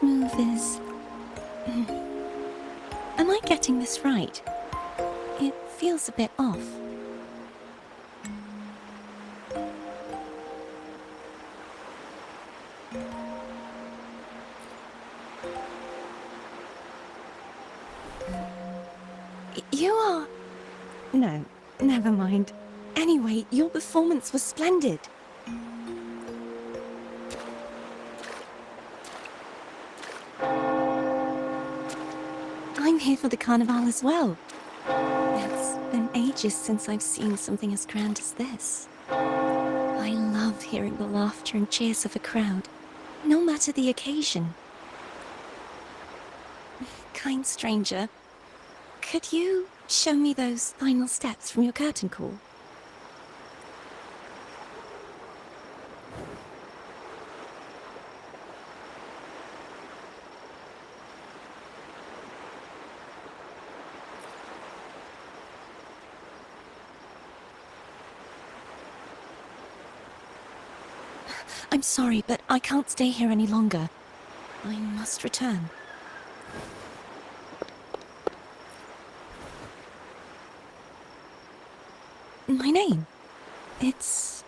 next move is... Am I getting this right? It feels a bit off. You are... No, never mind. Anyway, your performance was splendid. I'm here for the carnival as well. It's been ages since I've seen something as grand as this. I love hearing the laughter and cheers of a crowd, no matter the occasion. Kind stranger, could you show me those final steps from your curtain call? I'm sorry, but I can't stay here any longer. I must return. My name? It's...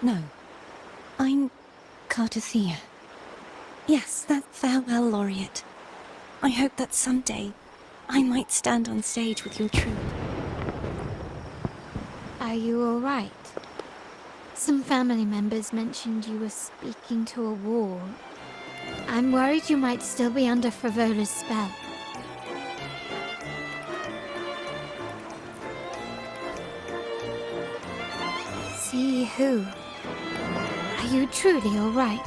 No. I'm Cartothea. Yes, that farewell laureate. I hope that someday I might stand on stage with your troupe. Are you all right? Some family members mentioned you were speaking to a wall. I'm worried you might still be under Frivola's spell. See who? Are you truly all right?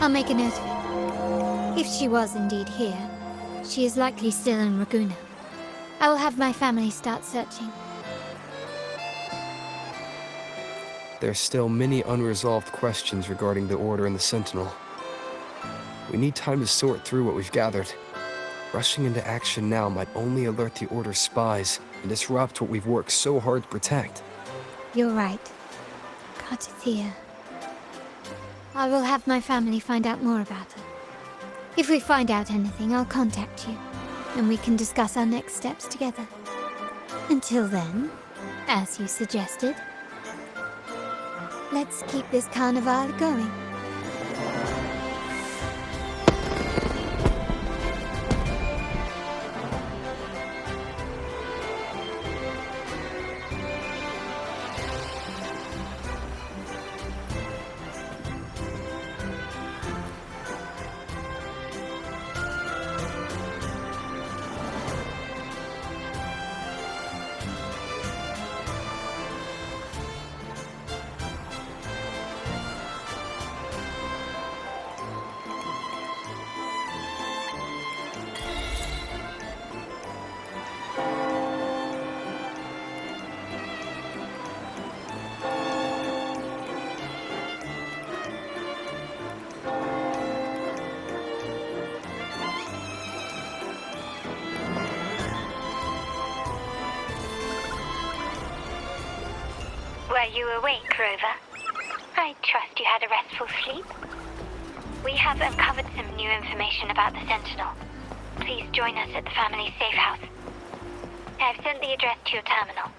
I'll make a note of it. If she was indeed here, she is likely still in Raguna. I will have my family start searching. There's still many unresolved questions regarding the Order and the Sentinel. We need time to sort through what we've gathered. Rushing into action now might only alert the Order's spies and disrupt what we've worked so hard to protect. You're right. Cartothea. I will have my family find out more about her. If we find out anything, I'll contact you, and we can discuss our next steps together. Until then, as you suggested, let's keep this carnival going. Were you awake, Rover? I trust you had a restful sleep. We have uncovered some new information about the Sentinel. Please join us at the family safe house. I've sent the address to your terminal.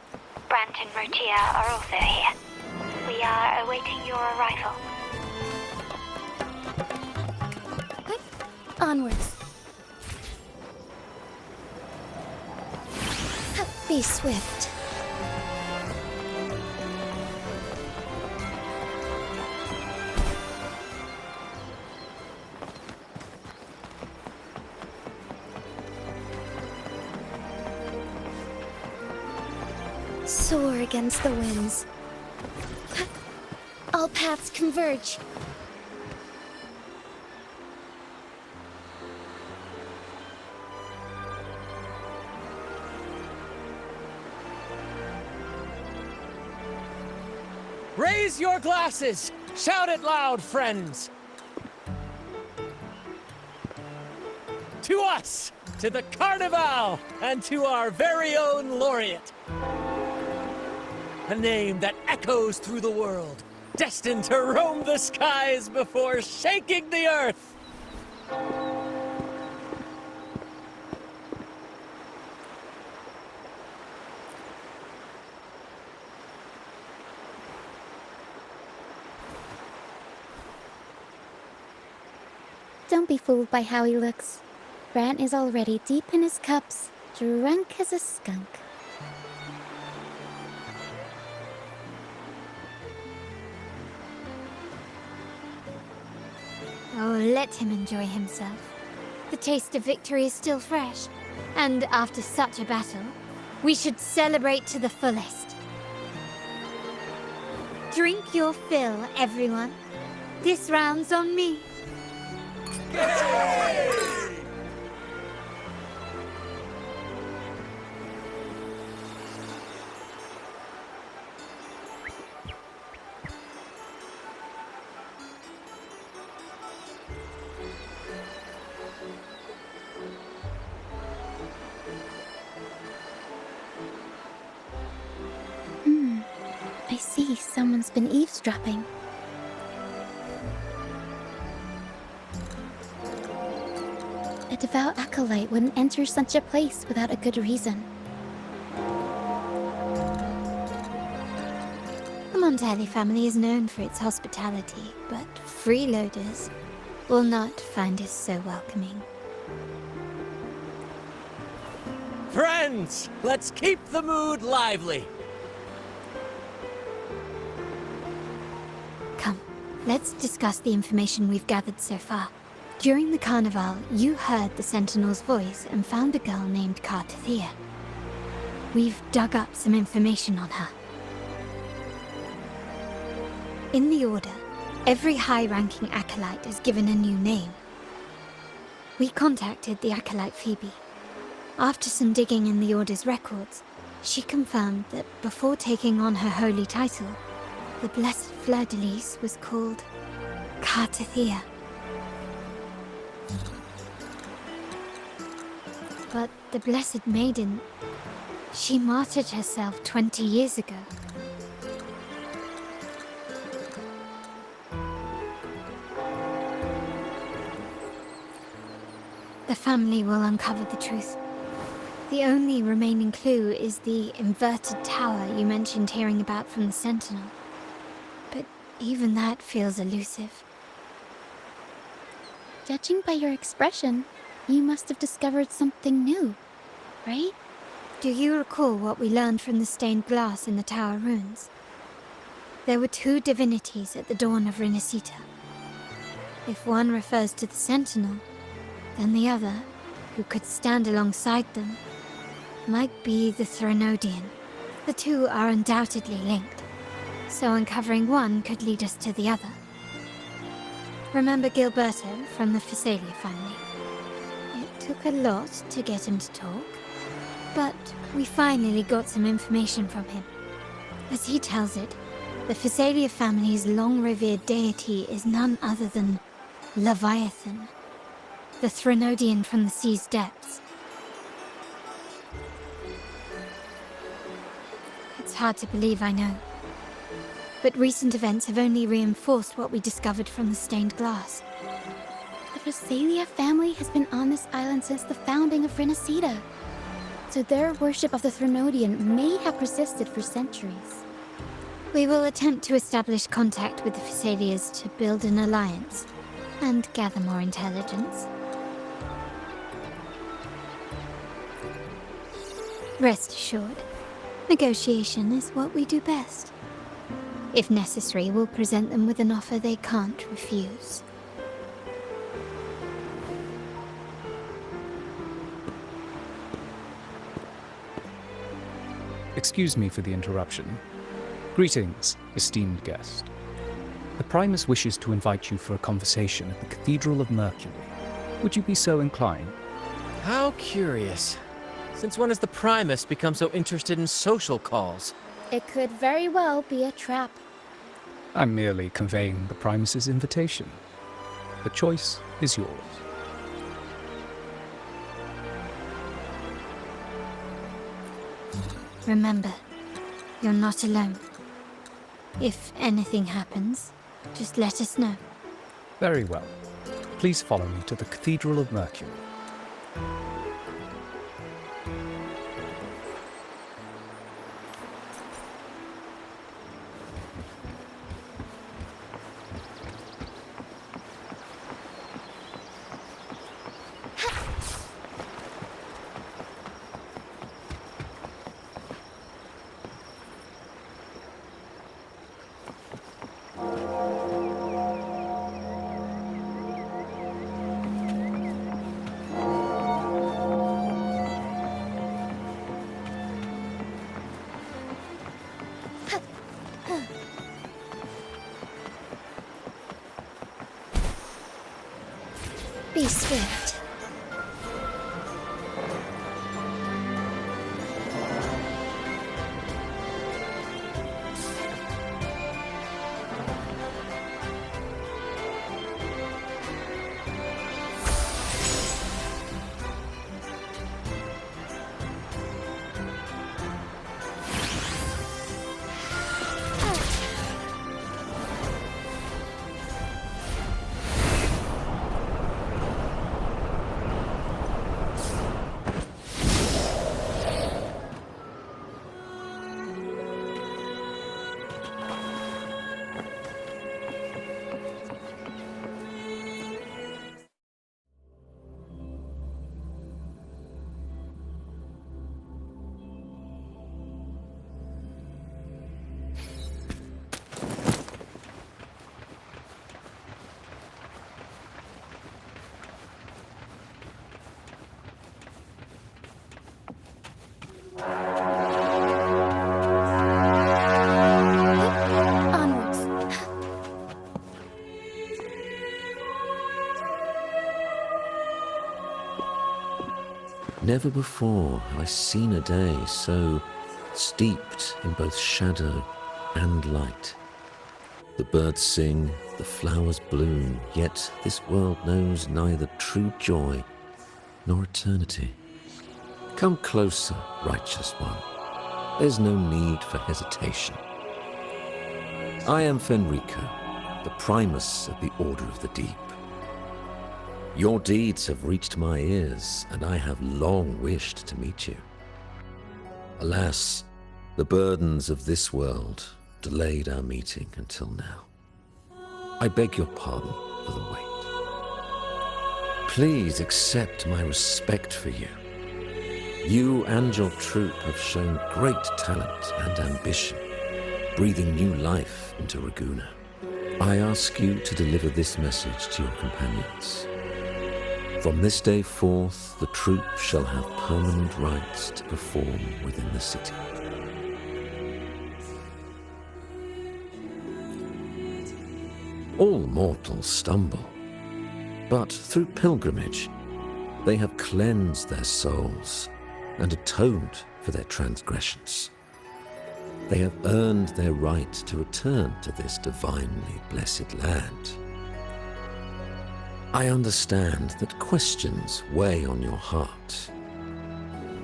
Brant and Rotia are also here. We are awaiting your arrival. Onwards. Be swift. Soar against the winds. All paths converge. Raise your glasses! Shout it loud, friends! To us! To the Carnival! And to our very own laureate! A name that echoes through the world, destined to roam the skies before shaking the earth! Don't be fooled by how he looks. Grant is already deep in his cups, drunk as a skunk. Oh, let him enjoy himself. The taste of victory is still fresh, and after such a battle, we should celebrate to the fullest. Drink your fill, everyone. This round's on me. I see someone's been eavesdropping. A devout acolyte wouldn't enter such a place without a good reason. The Montelli family is known for its hospitality, but freeloaders will not find us so welcoming. Friends, let's keep the mood lively! Come, let's discuss the information we've gathered so far. During the carnival, you heard the Sentinel's voice and found a girl named Cartathea. We've dug up some information on her. In the Order, every high-ranking acolyte is given a new name. We contacted the acolyte Phoebe. After some digging in the Order's records, she confirmed that before taking on her holy title, the Blessed Fleur-de-Lis was called Cartathea. But the Blessed Maiden, she martyred herself 20 years ago. The family will uncover the truth. The only remaining clue is the inverted tower you mentioned hearing about from the Sentinel. But even that feels elusive. Judging by your expression, you must have discovered something new, right? Do you recall what we learned from the stained glass in the tower ruins? There were two divinities at the dawn of Rinascita. If one refers to the Sentinel, then the other, who could stand alongside them, might be the Threnodian. The two are undoubtedly linked, so uncovering one could lead us to the other. Remember Gilberto from the Phasalia family? It took a lot to get him to talk, but we finally got some information from him. As he tells it, the Phasalia family's long-revered deity is none other than Leviathan, the Threnodian from the sea's depths. It's hard to believe, I know. But recent events have only reinforced what we discovered from the stained glass. The Phasalia family has been on this island since the founding of Rinascita, so their worship of the Threnodian may have persisted for centuries. We will attempt to establish contact with the Phasalias to build an alliance and gather more intelligence. Rest assured, negotiation is what we do best. If necessary, we'll present them with an offer they can't refuse. Excuse me for the interruption. Greetings, esteemed guest. The Primus wishes to invite you for a conversation at the Cathedral of Mercury. Would you be so inclined? How curious. Since when has the Primus become so interested in social calls? It could very well be a trap. I'm merely conveying the Primus's invitation. The choice is yours. Remember, you're not alone. If anything happens, just let us know. Very well. Please follow me to the Cathedral of Mercury. Be swift. Onwards. Never before have I seen a day so steeped in both shadow and light. The birds sing, the flowers bloom, yet this world knows neither true joy nor eternity. Come closer, righteous one. There's no need for hesitation. I am Fenrico, the Primus of the Order of the Deep. Your deeds have reached my ears, and I have long wished to meet you. Alas, the burdens of this world delayed our meeting until now. I beg your pardon for the wait. Please accept my respect for you. You and your troop have shown great talent and ambition, breathing new life into Raguna. I ask you to deliver this message to your companions. From this day forth, the troop shall have permanent rights to perform within the city. All mortals stumble, but through pilgrimage, they have cleansed their souls and atoned for their transgressions. They have earned their right to return to this divinely blessed land. I understand that questions weigh on your heart.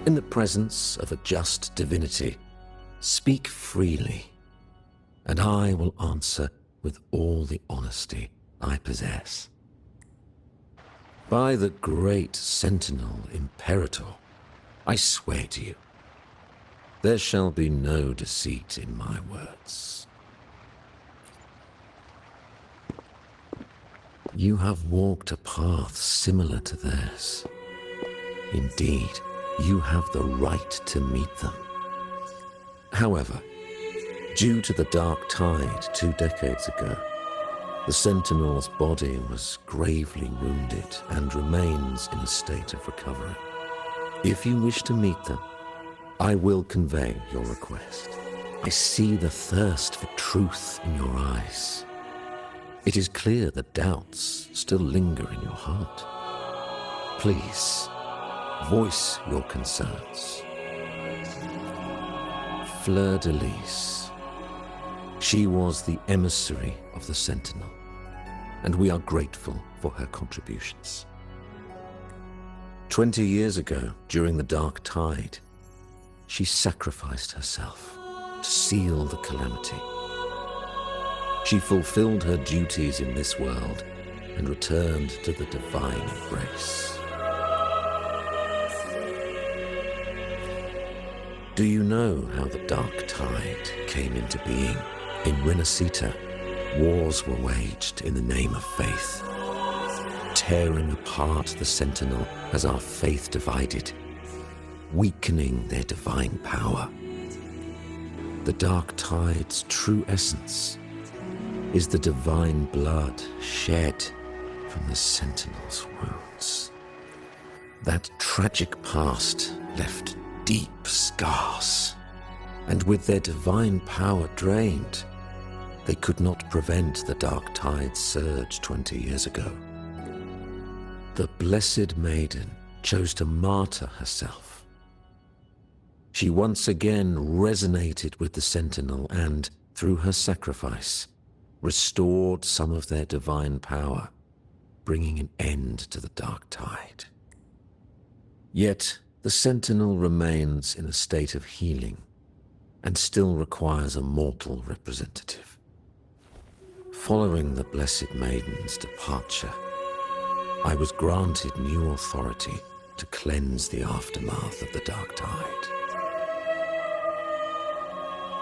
In the presence of a just divinity, speak freely, and I will answer with all the honesty I possess. By the great Sentinel Imperator, I swear to you, there shall be no deceit in my words. You have walked a path similar to theirs. Indeed, you have the right to meet them. However, due to the Dark Tide 2 decades ago, the Sentinel's body was gravely wounded and remains in a state of recovery. If you wish to meet them, I will convey your request. I see the thirst for truth in your eyes. It is clear that doubts still linger in your heart. Please, voice your concerns. Fleur-de-Lis, She was the emissary of the Sentinel, and we are grateful for her contributions. 20 years ago, during the Dark Tide, she sacrificed herself to seal the calamity. She fulfilled her duties in this world and returned to the divine embrace. Do you know how the Dark Tide came into being? In Rinascita, wars were waged in the name of faith, tearing apart the Sentinel as our faith divided, weakening their divine power. The Dark Tide's true essence is the divine blood shed from the Sentinel's wounds. That tragic past left deep scars, and with their divine power drained, they could not prevent the Dark Tide's surge 20 years ago. The Blessed Maiden chose to martyr herself. She once again resonated with the Sentinel and, through her sacrifice, restored some of their divine power, bringing an end to the Dark Tide. Yet, the Sentinel remains in a state of healing and still requires a mortal representative. Following the Blessed Maiden's departure, I was granted new authority to cleanse the aftermath of the Dark Tide.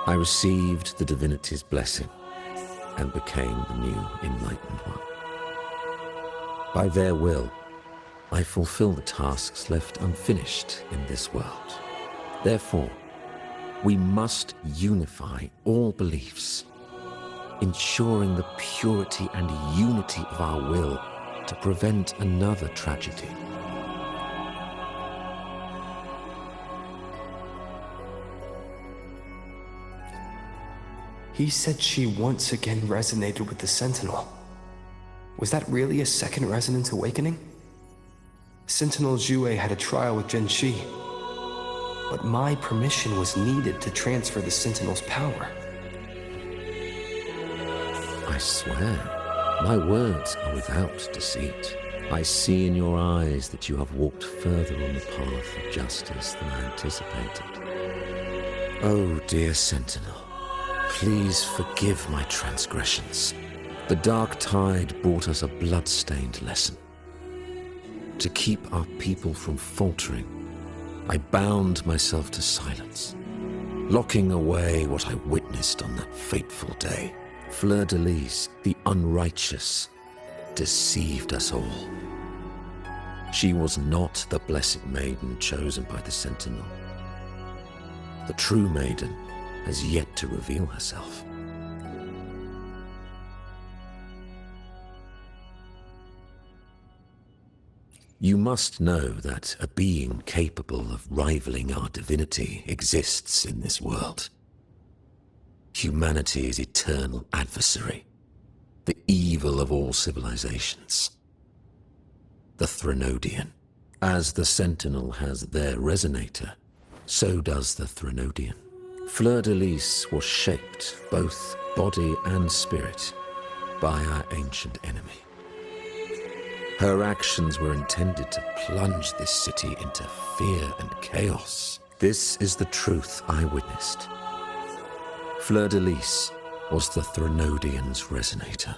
I received the divinity's blessing and became the new Enlightened One. By their will, I fulfill the tasks left unfinished in this world. Therefore, we must unify all beliefs, ensuring the purity and unity of our will to prevent another tragedy. He said she once again resonated with the Sentinel. Was that really a second resonance awakening? Sentinel Wwuwa had a trial with Genshi, but my permission was needed to transfer the Sentinel's power. I swear, my words are without deceit. I see in your eyes that you have walked further on the path of justice than I anticipated. Oh, dear Sentinel, please forgive my transgressions. The Dark Tide brought us a blood-stained lesson. To keep our people from faltering, I bound myself to silence, locking away what I witnessed on that fateful day. Fleur-de-Lis, the unrighteous, deceived us all. She was not the Blessed Maiden chosen by the Sentinel. The true Maiden has yet to reveal herself. You must know that a being capable of rivaling our divinity exists in this world. Humanity's eternal adversary, the evil of all civilizations. The Threnodian. As the Sentinel has their resonator, so does the Threnodian. Fleur-de-Lis was shaped, both body and spirit, by our ancient enemy. Her actions were intended to plunge this city into fear and chaos. This is the truth I witnessed. Fleur-de-Lis was the Threnodian's resonator.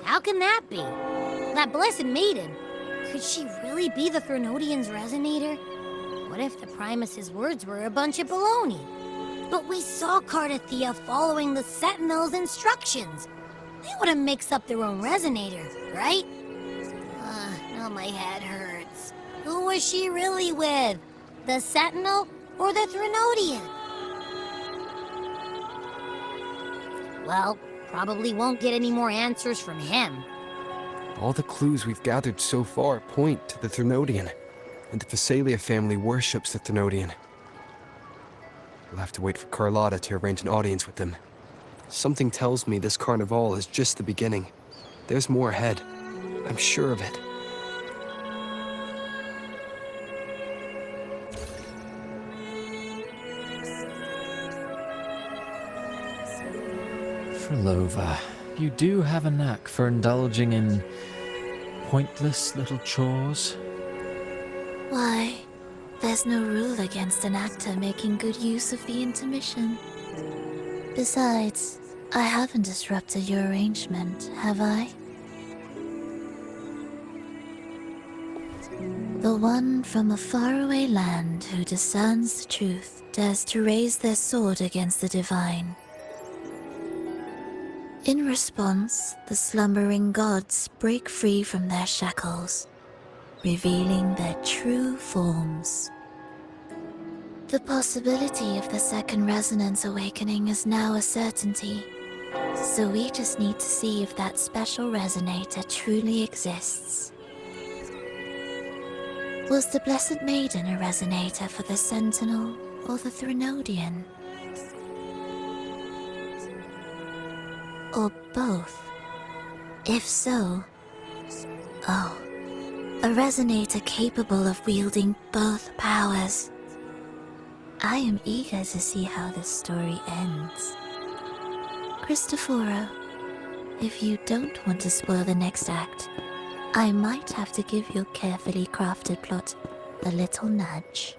How can that be? That Blessed Maiden. Could she really be the Threnodian's resonator? What if the Primus's words were a bunch of baloney? But we saw Cardathia following the Sentinel's instructions. They wouldn't mix up their own resonator, right? Now my head hurts. Who was she really with? The Sentinel or the Threnodian? Well, probably won't get any more answers from him. All the clues we've gathered so far point to the Threnodian, and the Phasalia family worships the Threnodian. We'll have to wait for Carlotta to arrange an audience with them. Something tells me this carnival is just the beginning. There's more ahead. I'm sure of it. Wrelova, you do have a knack for indulging in pointless little chores. Why, there's no rule against an actor making good use of the intermission. Besides, I haven't disrupted your arrangement, have I? The one from a faraway land who discerns the truth dares to raise their sword against the divine. In response, the slumbering gods break free from their shackles, revealing their true forms. The possibility of the second resonance awakening is now a certainty, so we just need to see if that special resonator truly exists. Was the Blessed Maiden a resonator for the Sentinel or the Threnodian? Or both? If so, a resonator capable of wielding both powers. I am eager to see how this story ends. Cristoforo, if you don't want to spoil the next act, I might have to give your carefully crafted plot a little nudge.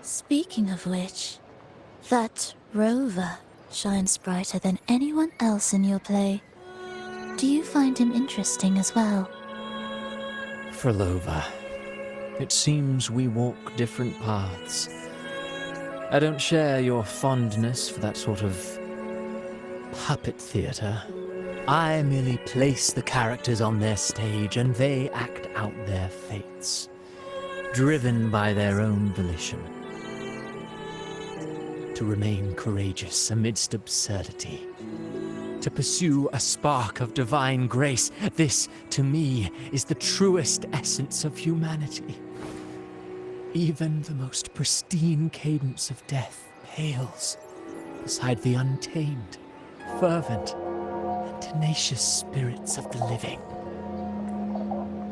Speaking of which, that rover shines brighter than anyone else in your play. Do you find him interesting as well? Wrelova, it seems we walk different paths. I don't share your fondness for that sort of puppet theater. I merely place the characters on their stage and they act out their fates, driven by their own volition. To remain courageous amidst absurdity, to pursue a spark of divine grace, this, to me, is the truest essence of humanity. Even the most pristine cadence of death pales beside the untamed, fervent, and tenacious spirits of the living.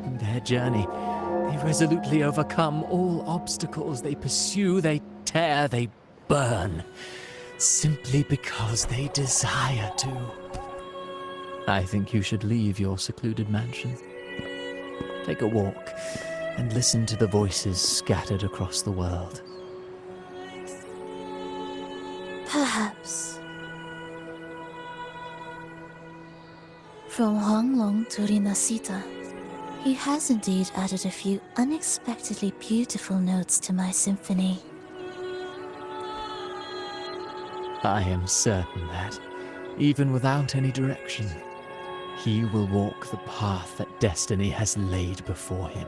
In their journey, they resolutely overcome all obstacles. They pursue, they tear, they burn, simply because they desire to. I think you should leave your secluded mansion. Take a walk and listen to the voices scattered across the world. Perhaps. From Huanglong to Rinascita, he has indeed added a few unexpectedly beautiful notes to my symphony. I am certain that, even without any direction, he will walk the path that destiny has laid before him.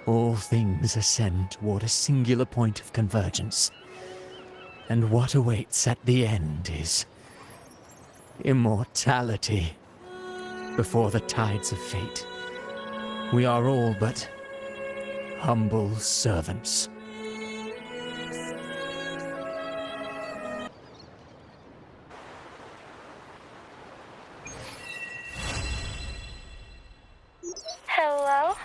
All things ascend toward a singular point of convergence, and what awaits at the end is immortality. Before the tides of fate, we are all but humble servants. Hello?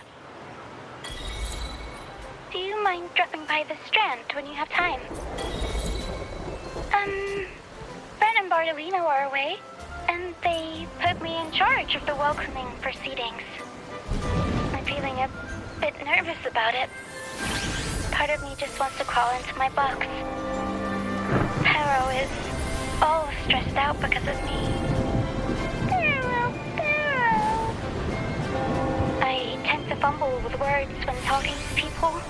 Do you mind dropping by the Strand when you have time? Ren and Bartolino are away, and they put me in charge of the welcoming proceedings. I'm feeling a bit nervous about it. Part of me just wants to crawl into my box. Harrow is all stressed out because of me. Harrow. I tend to fumble with words when talking to people.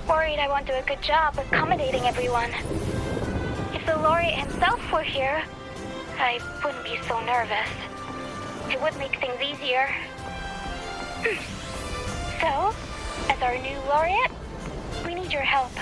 Worried I won't do a good job accommodating everyone. If the laureate himself were here, I wouldn't be so nervous. It would make things easier. So, as our new laureate, we need your help.